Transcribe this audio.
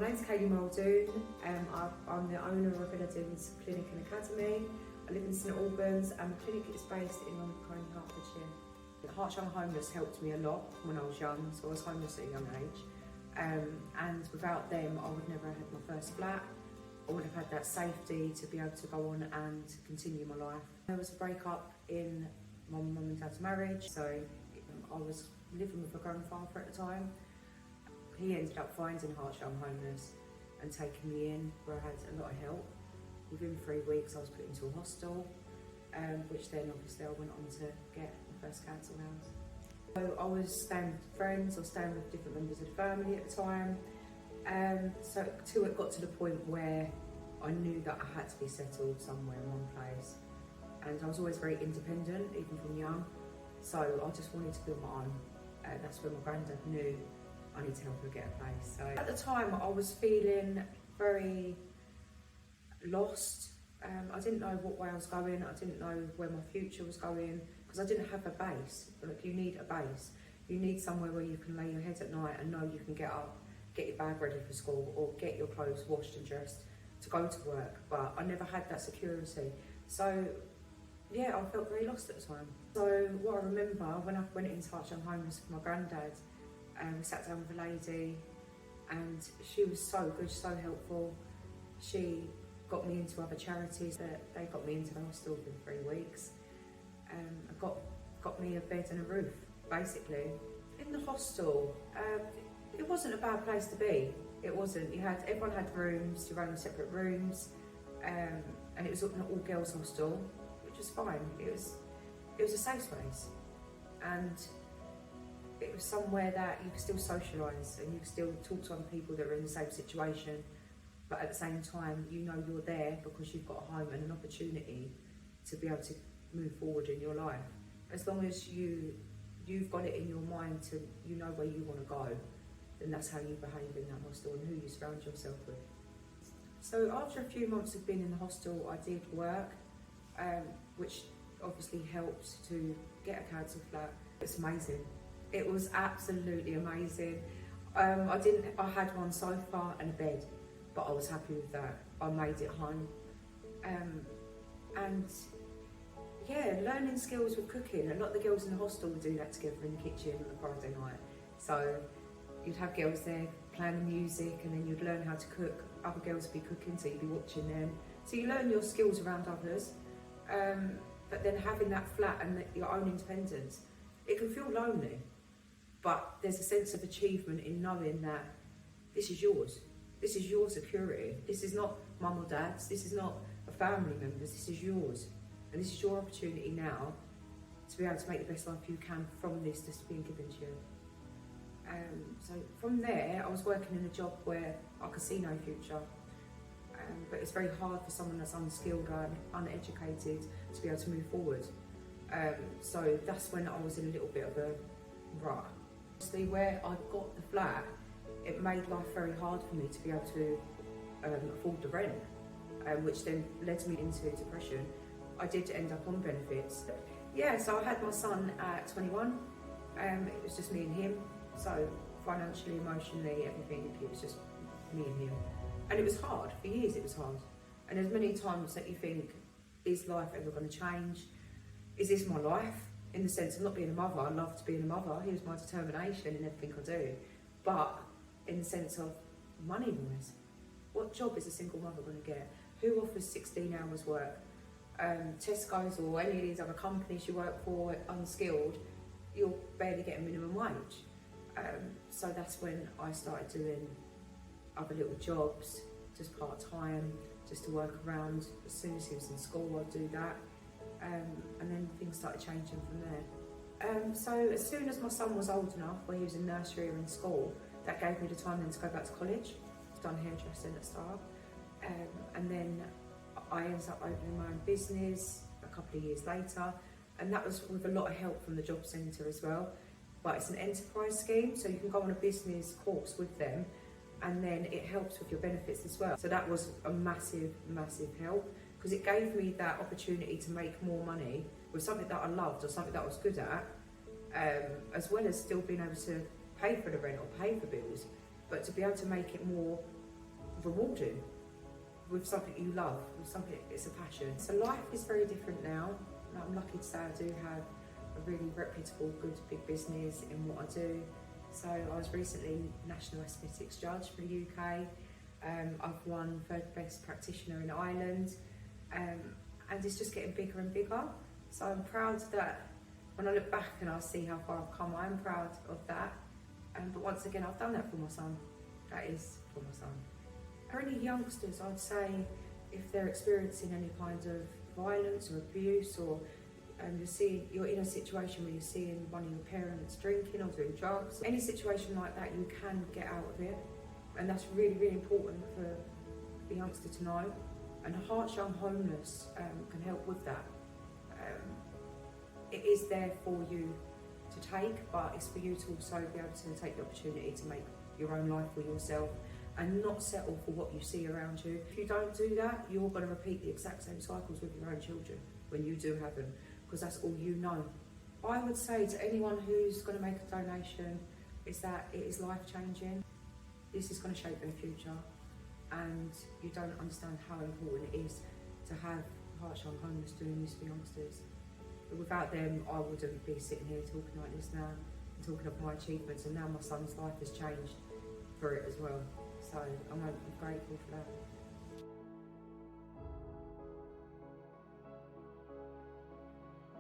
My name's Kaylee. I'm the owner of Eddings Clinic and Academy. I live in St Albans and the clinic is based in London, Hertfordshire. Heart Young Homeless helped me a lot when I was young, so I was homeless at a young age. And without them, I would never have had my first flat. I would have had that safety to be able to go on and continue my life. There was a break-up in my mum and dad's marriage, so I was living with my grandfather at the time. He ended up finding Heart Young Homeless and taking me in, where I had a lot of help. Within 3 weeks I was put into a hostel, which then obviously I went on to get my first council house. So I was staying with friends or staying with different members of the family at the time. So till it got to the point where I knew that I had to be settled somewhere in one place. And I was always very independent, even from young. So I just wanted to build my own. That's when my granddad knew I need to help her get a place. So at the time I was feeling very lost. I didn't know what way I was going. I didn't know where my future was going because I didn't have a base. Like, you need a base. You need somewhere where you can lay your head at night and know you can get up, get your bag ready for school or get your clothes washed and dressed to go to work. But I never had that security. So yeah, I felt very lost at the time. So what I remember when I went into Heart Young Homeless with my granddad, we sat down with a lady and she was so good, so helpful. She got me into other charities. They got me into the hostel within 3 weeks. Got me a bed and a roof, basically. In the hostel, it wasn't a bad place to be. It wasn't. Everyone had rooms, your own separate rooms, and it was an all-girls hostel, which was fine. It was a safe space, and it was somewhere that you could still socialise and you could still talk to other people that are in the same situation, but at the same time you know you're there because you've got a home and an opportunity to be able to move forward in your life. As long as you've got it in your mind to, you know where you want to go, then that's how you behave in that hostel and who you surround yourself with. So after a few months of being in the hostel, I did work, which obviously helped to get a council flat. It's amazing. It was absolutely amazing. I had one sofa and a bed, but I was happy with that. I made it home. And yeah, learning skills with cooking. A lot of the girls in the hostel would do that together in the kitchen on a Friday night. So you'd have girls there playing the music and then you'd learn how to cook. Other girls would be cooking, so you'd be watching them. So you learn your skills around others. But then having that flat and your own independence, it can feel lonely. But there's a sense of achievement in knowing that this is yours. This is your security. This is not mum or dad's. This is not a family member's. This is yours. And this is your opportunity now to be able to make the best life you can from this that's being given to you. So from there, I was working in a job where I could see no future. But it's very hard for someone that's unskilled and uneducated to be able to move forward. So that's when I was in a little bit of a rut. Obviously, where I got the flat, it made life very hard for me to be able to afford the rent, which then led me into depression. I did end up on benefits. Yeah, so I had my son at 21. It was just me and him. So financially, emotionally, everything, it was just me and him. And it was hard. For years it was hard. And there's many times that you think, is life ever going to change? Is this my life? In the sense of not being a mother, I loved being a mother. Here's my determination in everything I do. But in the sense of money-wise, what job is a single mother going to get? Who offers 16 hours work? Tesco's or any of these other companies you work for, unskilled, you're barely getting minimum wage. So that's when I started doing other little jobs, just part-time, just to work around. As soon as he was in school, I'd do that. And then things started changing from there. So as soon as my son was old enough, where he was in nursery or in school, that gave me the time then to go back to college. I've done hairdressing at Star. And then I ended up opening my own business a couple of years later. And that was with a lot of help from the job centre as well. But it's an enterprise scheme, so you can go on a business course with them and then it helps with your benefits as well. So that was a massive, massive help because it gave me that opportunity to make more money with something that I loved or something that I was good at, as well as still being able to pay for the rent or pay for bills, but to be able to make it more rewarding with something you love, with something it's a passion. So life is very different now. I'm lucky to say I do have a really reputable, good, big business in what I do. So I was recently National Aesthetics Judge for the UK. I've won third best practitioner in Ireland, and it's just getting bigger and bigger. So I'm proud that when I look back and I see how far I've come, I'm proud of that. But once again, I've done that for my son. That is for my son. For any youngsters, I'd say if they're experiencing any kind of violence or abuse, or you're in a situation where you're seeing one of your parents drinking or doing drugs, any situation like that, you can get out of it. And that's really, really important for the youngster to know. And Hearts Young Homeless can help with that. It is there for you to take, but it's for you to also be able to take the opportunity to make your own life for yourself and not settle for what you see around you. If you don't do that, you're going to repeat the exact same cycles with your own children when you do have them, because that's all you know. I would say to anyone who's going to make a donation is that it is life-changing. This is going to shape their future, and you don't understand how important it is to have Hearts Young Homeless doing this for youngsters. But without them, I wouldn't be sitting here talking like this now, and talking of my achievements, and now my son's life has changed for it as well. So I'm grateful for that.